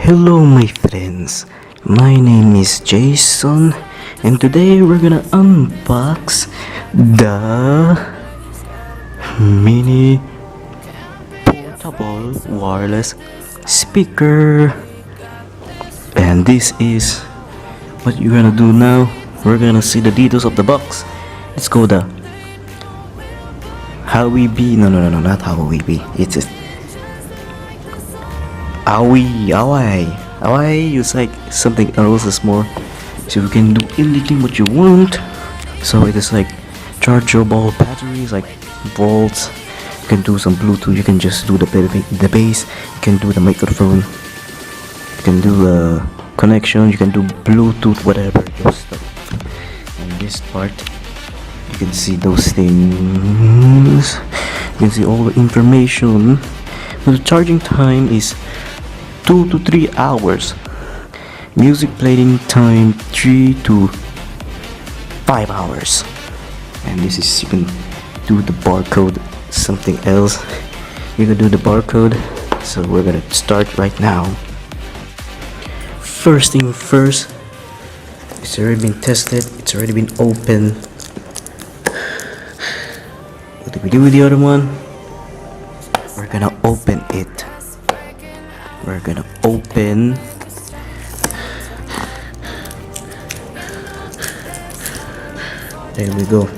Hello my friends, my name is Jason and today we're gonna unbox the mini portable wireless speaker. And this is what you're gonna do now. We're gonna see the details of the box. Let's go the Awei, no, not Awei, it's Awei is like something else is more, so you can do anything what you want. So it is like chargeable batteries, like volts. You can do some Bluetooth. You can just do the bass. You can do the microphone. You can do a connection. You can do Bluetooth, whatever your stuff. And this part, you can see those things. You can see all the information. So the charging time is 2 to 3 hours. Music playing time 3 to 5 hours. And this is, you can do the barcode, something else. You can do the barcode. So we're gonna start right now. First thing first, it's already been tested, it's already been opened. What did we do with the other one? We're gonna open it. We're gonna open there we go.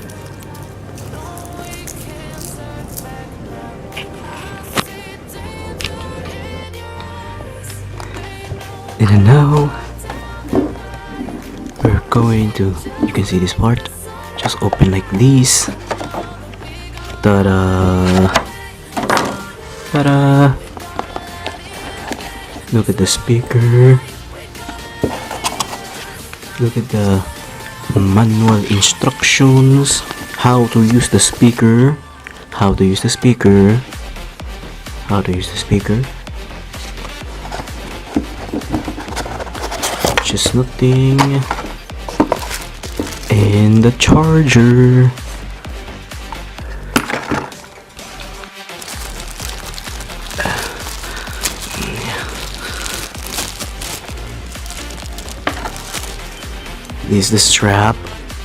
And now we're going to, you can see this part, just open like this. Ta-da! Ta-da! Look at the speaker. Look at the manual instructions. How to use the speaker. How to use the speaker. How to use the speaker. Just nothing. And the charger. This is the strap,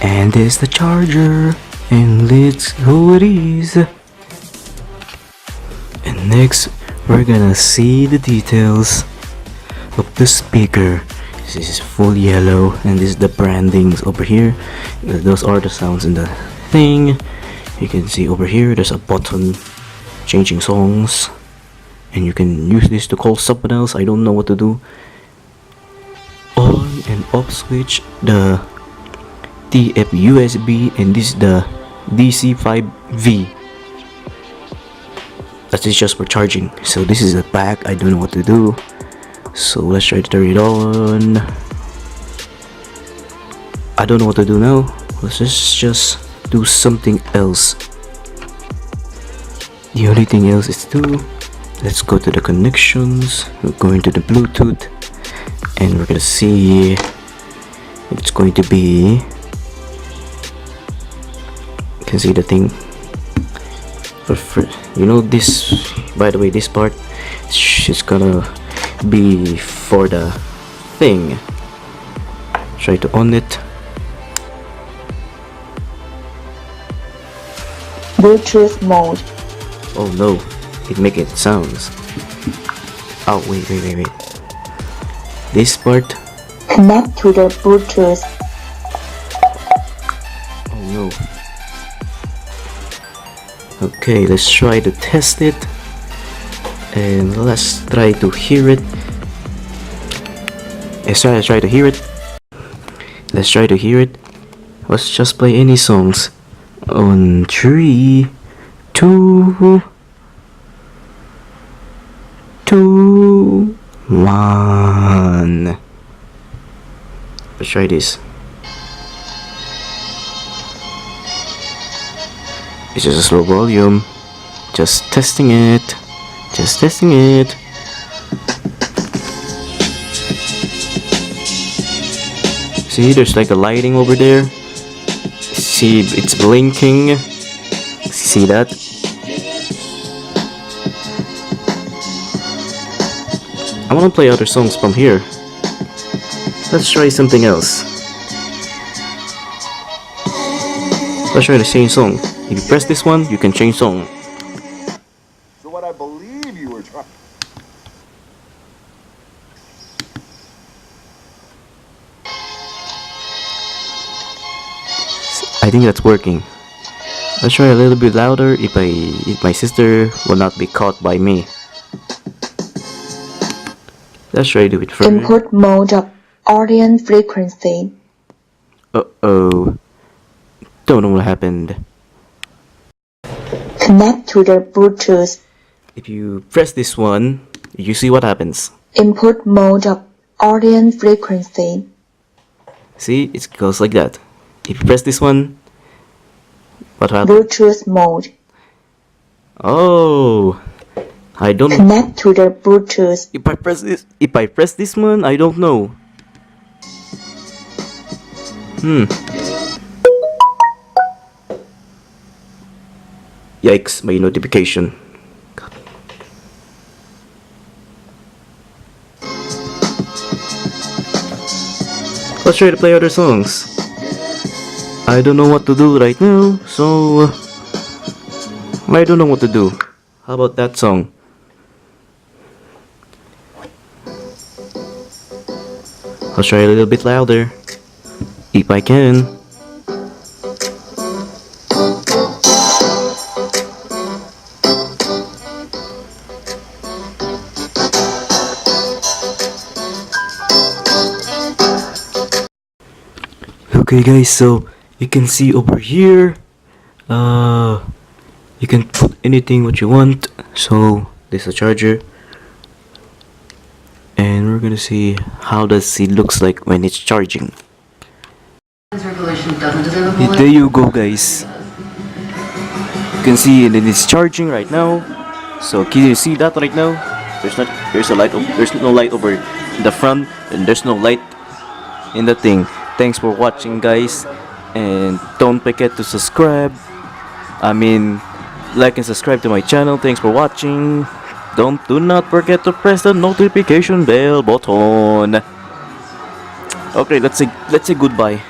and this is the charger, and let's go it is. And next, we're gonna see the details of the speaker. This is full yellow, and this is the brandings over here. Those are the sounds in the thing. You can see over here, there's a button changing songs, and you can use this to call someone else. I don't know what to do. On and off switch, the TF USB, and this is the DC5V. That is just for charging. So this is the back. I don't know what to do, so let's try to turn it on. I don't know what to do now. Let's just do something else. The only thing else is to, let's go to the connections. We're going to the Bluetooth, and we're gonna see if it's going to be, you can see the thing. You know this, by the way, this part is gonna be for the thing. Try to on it. Bluetooth mode. Oh no, it make it sounds. Oh wait. This part. Connect to the Bluetooth. Oh no. Okay, let's try to test it, and let's try to hear it. Let's try to hear it. Let's try to hear it. Let's just play any songs. On 3, 2, 1. Let's try this. It's just a slow volume. Just testing it. Just testing it. See, there's like a lighting over there. See, it's blinking. See that? I wanna play other songs from here. Let's try something else. Let's try the same song. If you press this one, you can change song. So what I believe you were trying. I think that's working. Let's try a little bit louder if my sister will not be caught by me. Let's try to do it further. Input mode of audience frequency. Uh-oh. Don't know what happened. Connect to the Bluetooth. If you press this one, you see what happens. Input mode of audience frequency. See, it goes like that. If you press this one, what happens? Bluetooth mode. Oh, I don't know. Connect to the Bluetooth. If I press this one, I don't know. Yikes, my notification. Let's try to play other songs. I don't know what to do right now, so I don't know what to do. How about that song? I'll try a little bit louder, if I can. Okay guys, so you can see over here, you can put anything what you want. So this is a charger, and we're gonna see how does it looks like when it's charging. There you go guys, you can see that it's charging right now. So can you see that right now? There's no light over the front, and there's no light in the thing. Thanks for watching guys, and don't forget to subscribe. Like and subscribe to my channel. Thanks for watching. Do not forget to press the notification bell button. Okay, let's say goodbye.